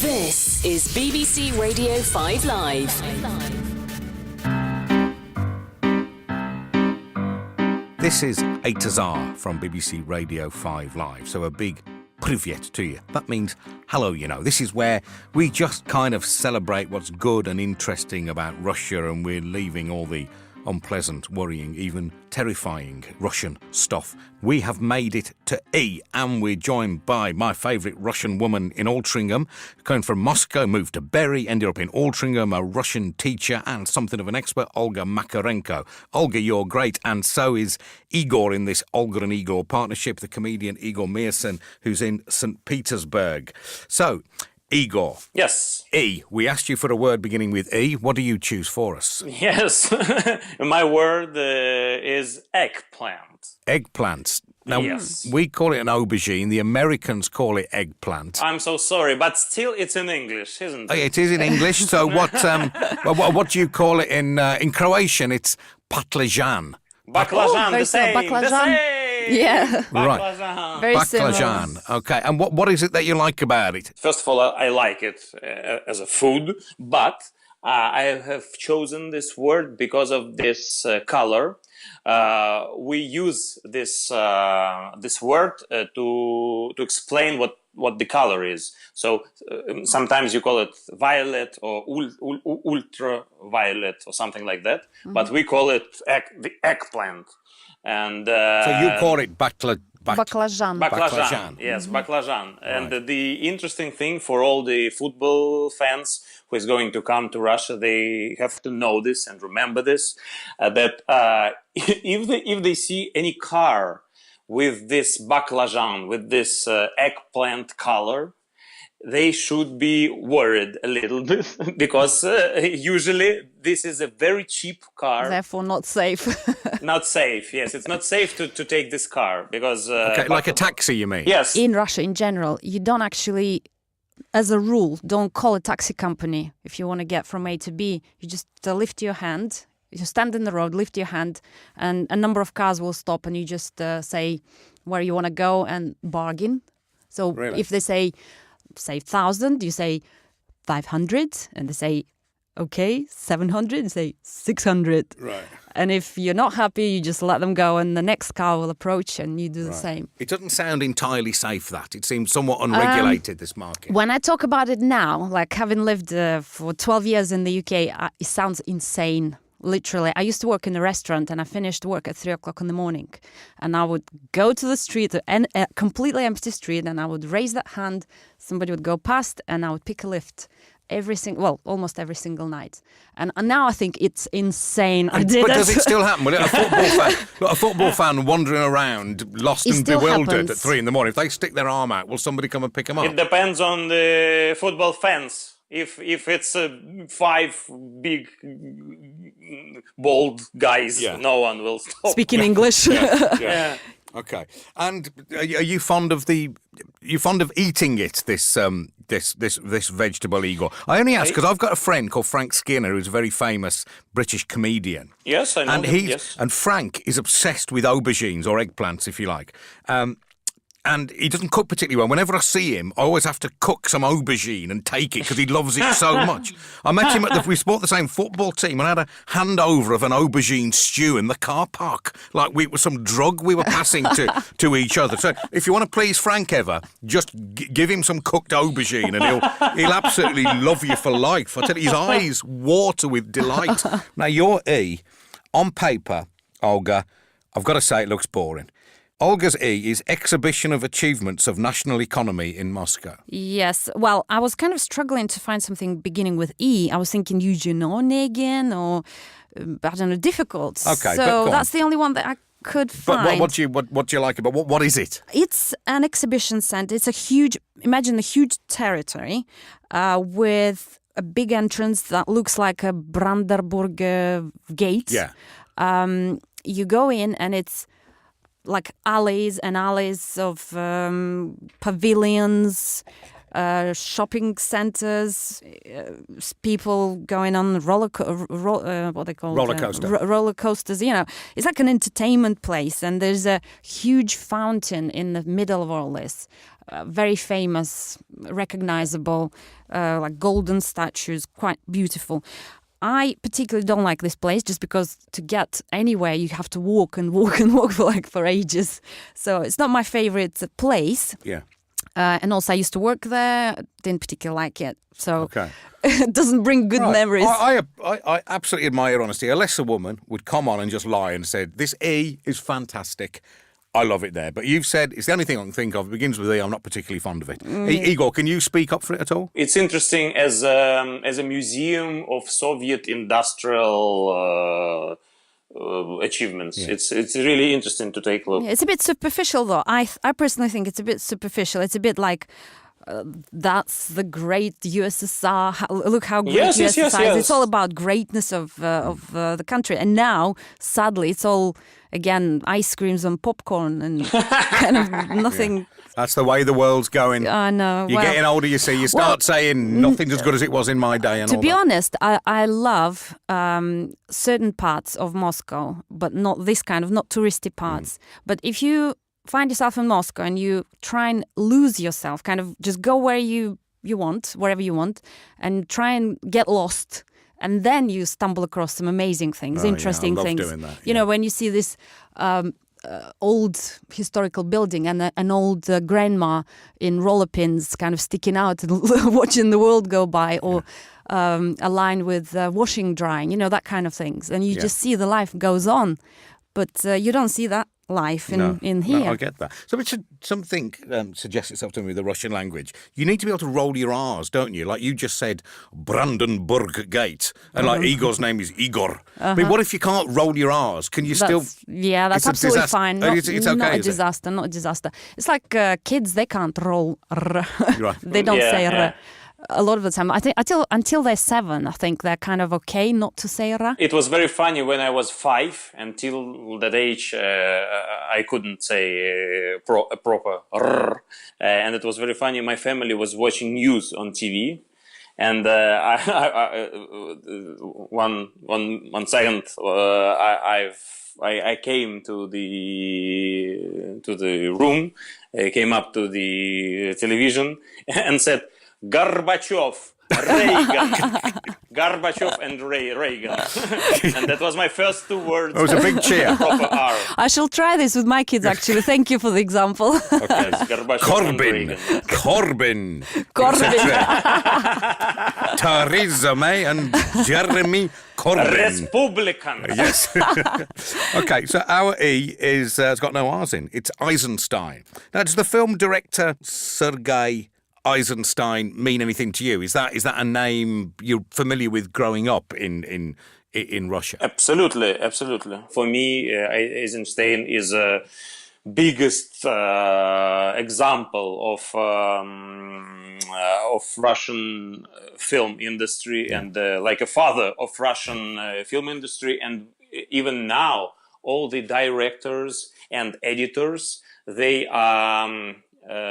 This is BBC Radio 5 Live. This is a Tsar from BBC Radio 5 Live, so a big privyet to you. That means hello, you know. This is where we just kind of celebrate what's good and interesting about Russia, and we're leaving all the unpleasant, worrying, even terrifying Russian stuff. We have made it to E, and we're joined by my favourite Russian woman in Altrincham, going from Moscow, moved to Bury, ended up in Altrincham, a Russian teacher and something of an expert, Olga Makarenko. Olga, you're great, and so is Igor in this Olga and Igor partnership, the comedian Igor Mearson, who's in St. Petersburg. So, Igor. Yes. E. We asked you for a word beginning with E. What do you choose for us? Yes. My word is eggplant. Eggplants. Now, yes. We call it an aubergine. The Americans call it eggplant. I'm so sorry, but still it's in English, isn't it? It is in English. So what do you call it in Croatian? It's patlıcan. Baclajan, the same. Baclajan. The same. Yeah. Right. Baclajan. Very Baclajan. similar. Okay. And what is it that you like about it? First of all, I like it as a food, but I have chosen this word because of this color. We use this word to explain what the color is. So sometimes you call it violet or ultraviolet or something like that, but we call it the eggplant. And So you call it Baclajan. Baclajan. Yes, baclajan. And the interesting thing for all the football fans who is going to come to Russia, they have to know this and remember this, that if they see any car with this baclajan, with this eggplant color, they should be worried a little bit because usually this is a very cheap car. Therefore not safe. Not safe, yes. It's not safe to take this car because... Okay, like a taxi, you mean? Yes. In Russia, in general, you don't actually, as a rule, don't call a taxi company. If you want to get from A to B, you just lift your hand. You stand in the road, lift your hand, and a number of cars will stop and you just say where you want to go and bargain. So Really? if they say 1,000, you say 500, and they say, okay, 700, and say 600. Right. And if you're not happy, you just let them go, and the next car will approach, and you do the same. It doesn't sound entirely safe, that. It seems somewhat unregulated, this market. When I talk about it now, like having lived for 12 years in the UK, it sounds insane. Literally, I used to work in a restaurant and I finished work at 3 o'clock in the morning. And I would go to the street, a completely empty street, and I would raise that hand. Somebody would go past and I would pick a lift almost every single night. And now I think it's insane. I did But it. does it still happen? Will it, a football fan wandering around, lost It and still bewildered happens. at 3 a.m, if they stick their arm out, will somebody come and pick them up? It depends on the football fans. If it's 5 big bold guys, no one will stop. Speaking English. Yeah. Okay. And are you fond of eating it? This vegetable, Igor. I only ask because I've got a friend called Frank Skinner, who's a very famous British comedian. Yes, I know. And Frank is obsessed with aubergines or eggplants, if you like. And he doesn't cook particularly well. Whenever I see him, I always have to cook some aubergine and take it because he loves it so much. I met him we support the same football team, and I had a handover of an aubergine stew in the car park, like it was some drug we were passing to each other. So if you want to please Frank ever, just give him some cooked aubergine, and he'll absolutely love you for life. I tell you, his eyes water with delight. Now your E, on paper, Olga, I've got to say it looks boring. Olga's E is Exhibition of Achievements of National Economy in Moscow. Yes. Well, I was kind of struggling to find something beginning with E. I was thinking Eugene again, or I don't know, difficult. Okay, so that's the only one that I could find. But what do you like about what is it? It's an exhibition center. It's imagine a huge territory with a big entrance that looks like a Brandenburg gate. Yeah. You go in and it's like alleys and alleys of pavilions, shopping centers, people going on roller coasters. It's like an entertainment place, and there's a huge fountain in the middle of all this. Very famous, recognizable, like golden statues, quite beautiful. I particularly don't like this place just because to get anywhere you have to walk and walk and walk for ages. So it's not my favorite place. Yeah. And also I used to work there, didn't particularly like it. So Okay. it doesn't bring good memories. I absolutely admire honesty. Unless a woman would come on and just lie and say, this E is fantastic. I love it there. But you've said, it's the only thing I can think of. It begins with E. I'm not particularly fond of it. Igor, can you speak up for it at all? It's interesting as a museum of Soviet industrial achievements. Yeah. It's really interesting to take a look. Yeah, it's a bit superficial, though. I personally think it's a bit superficial. It's a bit like... that's the great USSR. Look how great USSR is. Yes. It's all about greatness of the country. And now, sadly, it's all, again, ice creams and popcorn and kind of nothing. Yeah. That's the way the world's going. I know. You're getting older, you see. You start saying nothing's as good as it was in my day. And to be honest, I love certain parts of Moscow, but not this kind of, not touristy parts. But if you find yourself in Moscow and you try and lose yourself, kind of just go where you want, wherever you want, and try and get lost. And then you stumble across some amazing things, interesting things. Doing that, You know, when you see this old historical building and an old grandma in roller pins kind of sticking out and watching the world go by, or a line with washing, drying, that kind of things. And you just see the life goes on. But you don't see that life in here. No, I get that. So something suggests itself to me with the Russian language. You need to be able to roll your R's, don't you? Like you just said, Brandenburg Gate, and like Igor's name is Igor. I mean, what if you can't roll your R's? Can you still... Yeah, that's absolutely fine. It's okay, not a disaster, not a disaster. It's like kids, they can't roll R. Right. They don't say R. A lot of the time, I think until they're 7, I think they're kind of okay not to say ra. It was very funny when I was 5. Until that age, I couldn't say a proper r. And it was very funny. My family was watching news on TV, and one second, I came to the room, came up to the television, and said, Gorbachev, Reagan, Gorbachev and Reagan. And that was my first 2 words. It was a big cheer. Proper R. I shall try this with my kids, actually. Thank you for the example. Okay. Corbyn. Theresa May and Jeremy Corbyn. Republican. Yes. Okay, so our E is has got no R's in. It's Eisenstein. Now, does the film director Sergei Eisenstein mean anything to you? Is that a name you're familiar with growing up in Russia? Absolutely. For me, Eisenstein is a biggest example of Russian film industry and like a father of Russian film industry. And even now, all the directors and editors, they are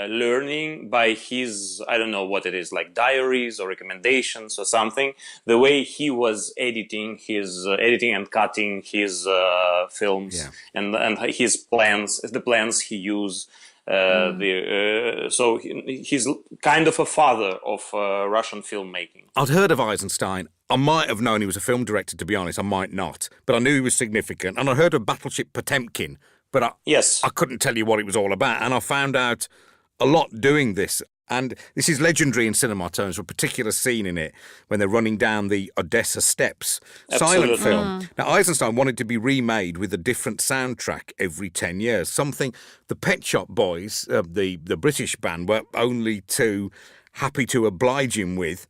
learning by his, I don't know what it is, like diaries or recommendations or something, the way he was editing and cutting his films and his plans, the plans he used. So he's kind of a father of Russian filmmaking. I'd heard of Eisenstein. I might have known he was a film director, to be honest. I might not. But I knew he was significant. And I heard of Battleship Potemkin. But I couldn't tell you what it was all about. And I found out a lot doing this. And this is legendary in cinema terms, for a particular scene in it when they're running down the Odessa steps. Absolutely. Silent film. Now, Eisenstein wanted to be remade with a different soundtrack every 10 years. Something the Pet Shop Boys, the British band, were only too happy to oblige him with.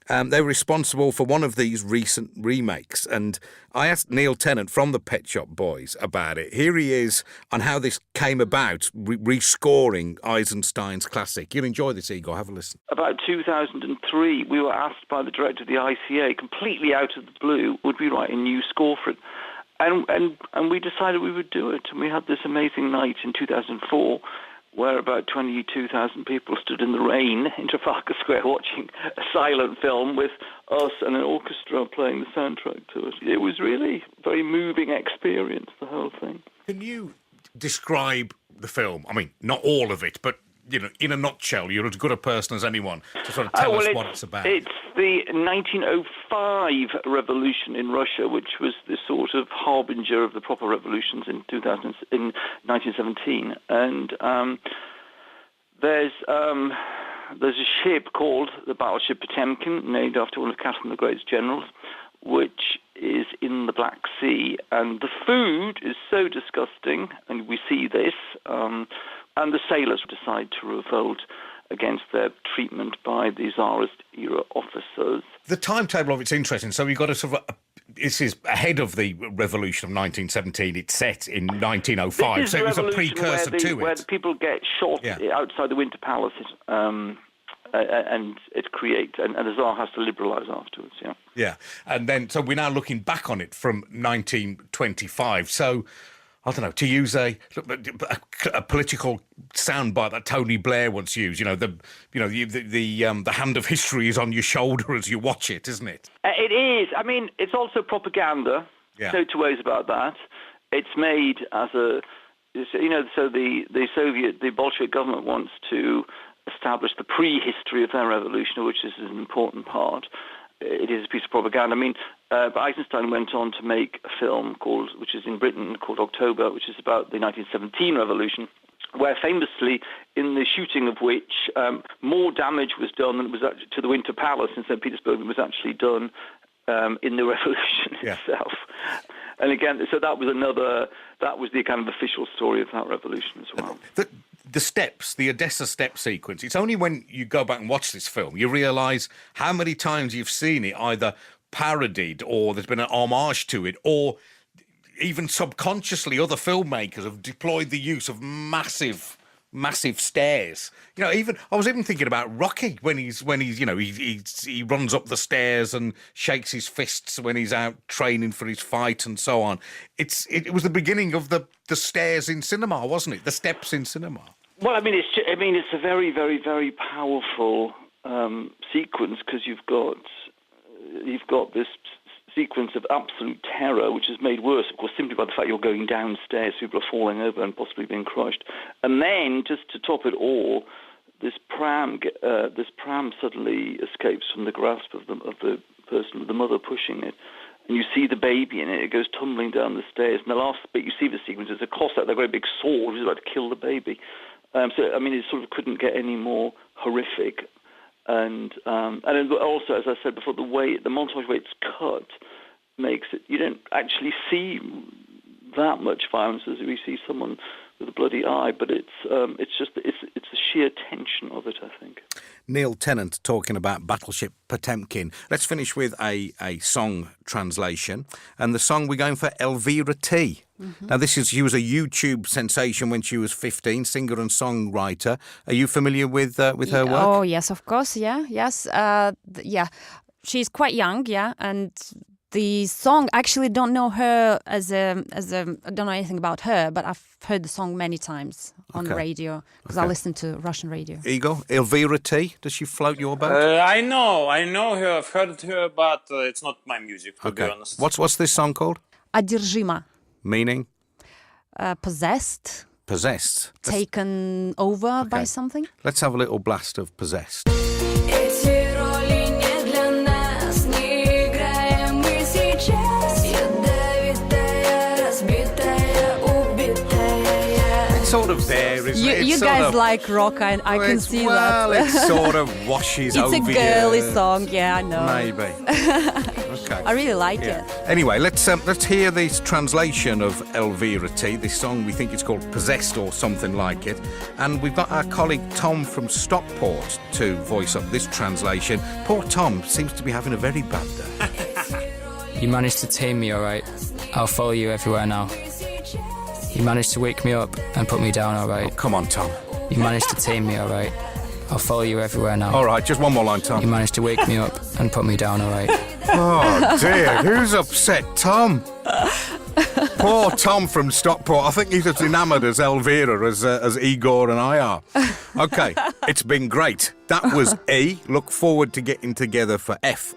They were responsible for one of these recent remakes. And I asked Neil Tennant from the Pet Shop Boys about it. Here he is on how this came about, rescoring Eisenstein's classic. You'll enjoy this, Igor. Have a listen. About 2003, we were asked by the director of the ICA, completely out of the blue, would we write a new score for it? And we decided we would do it. And we had this amazing night in 2004 where about 22,000 people stood in the rain in Trafalgar Square watching a silent film with us and an orchestra playing the soundtrack to it. It was really a very moving experience, the whole thing. Can you describe the film? I mean, not all of it, but, you know, in a nutshell, you're as good a person as anyone to sort of tell us what it's about. It's the 1905 revolution in Russia, which was the sort of harbinger of the proper revolutions in 1917. And there's a ship called the battleship Potemkin, named after one of Catherine the Great's generals, which is in the Black Sea. And the food is so disgusting, and we see this, and the sailors decide to revolt against their treatment by the Tsarist-era officers. The timetable of it's interesting. So we've got a sort of... this is ahead of the revolution of 1917. It's set in 1905, so it was a precursor to it. Where the people get shot outside the Winter Palace, and it creates... And the Tsar has to liberalise afterwards, yeah. Yeah, and then... So we're now looking back on it from 1925. So... I don't know, to use a political soundbite that Tony Blair once used. The hand of history is on your shoulder as you watch it, isn't it? It is. I mean, it's also propaganda. Yeah. No two ways about that. It's made as a, so the Bolshevik government wants to establish the prehistory of their revolution, which is an important part. It is a piece of propaganda. I mean, Eisenstein went on to make a film which is in Britain, called October, which is about the 1917 revolution, where famously, in the shooting of which, more damage was done than was actually to the Winter Palace in St. Petersburg than was actually done in the revolution itself. And again, so that was the kind of official story of that revolution as well. The steps, the Odessa step sequence, it's only when you go back and watch this film you realise how many times you've seen it either parodied or there's been an homage to it, or even subconsciously other filmmakers have deployed the use of massive stairs. I was even thinking about Rocky when he runs up the stairs and shakes his fists when he's out training for his fight and so on. It was the beginning of the stairs in cinema, wasn't it? The steps in cinema. Well, it's a very, very, very powerful sequence, because you've got this sequence of absolute terror, which is made worse, of course, simply by the fact you're going downstairs, people are falling over and possibly being crushed. And then, just to top it all, this pram suddenly escapes from the grasp of the person, the mother pushing it, and you see the baby in it. It goes tumbling down the stairs. And the last bit you see the sequence is a Cossack, the great big sword, who's about to kill the baby. It sort of couldn't get any more horrific. And also, as I said before, the montage way it's cut makes it, you don't actually see that much violence as we see someone with a bloody eye, but it's the sheer tension of it, I think. Neil Tennant talking about Battleship Potemkin. Let's finish with a song translation, and the song we're going for Elvira T. Mm-hmm. Now, she was a YouTube sensation when she was 15, singer and songwriter. Are you familiar with her work? Oh, yes, of course, yes. She's quite young, and the song, I actually don't know her I don't know anything about her, but I've heard the song many times on the radio, because I listen to Russian radio. Igor, Elvira T, does she float your boat? I know her, I've heard her, but it's not my music, to be honest. What's this song called? Одержима. Meaning? Possessed. Possessed. Taken over by something. Let's have a little blast of Possessed. Sort of there, isn't it? You guys like rock, I can see that. Well, it sort of washes over you. It's a girly song, yeah, I know. Maybe. Okay. I really like it. Anyway, let's hear this translation of Elvira T. This song, we think it's called Possessed or something like it. And we've got our colleague Tom from Stockport to voice up this translation. Poor Tom seems to be having a very bad day. You managed to tame me, all right. I'll follow you everywhere now. You managed to wake me up and put me down, all right. Oh, come on, Tom. You managed to tame me, all right. I'll follow you everywhere now. All right, just one more line, Tom. You managed to wake me up and put me down, all right. Oh, dear. Who's upset, Tom? Poor Tom from Stockport. I think he's as enamoured as Elvira as Igor and I are. OK, it's been great. That was E. Look forward to getting together for F